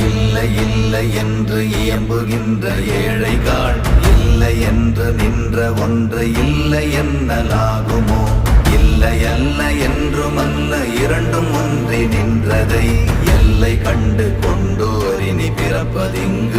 இல்லை இல்லை என்று இயம்புகின்ற ஏழைகள், இல்லை என்று நின்ற ஒன்று இல்லை என்னலாகுமோ? இல்லை அல்ல என்றும் அல்ல, இரண்டும் ஒன்றி நின்றதை எல்லை கண்டு கொண்டோர் இனி பிறப்பதிங்க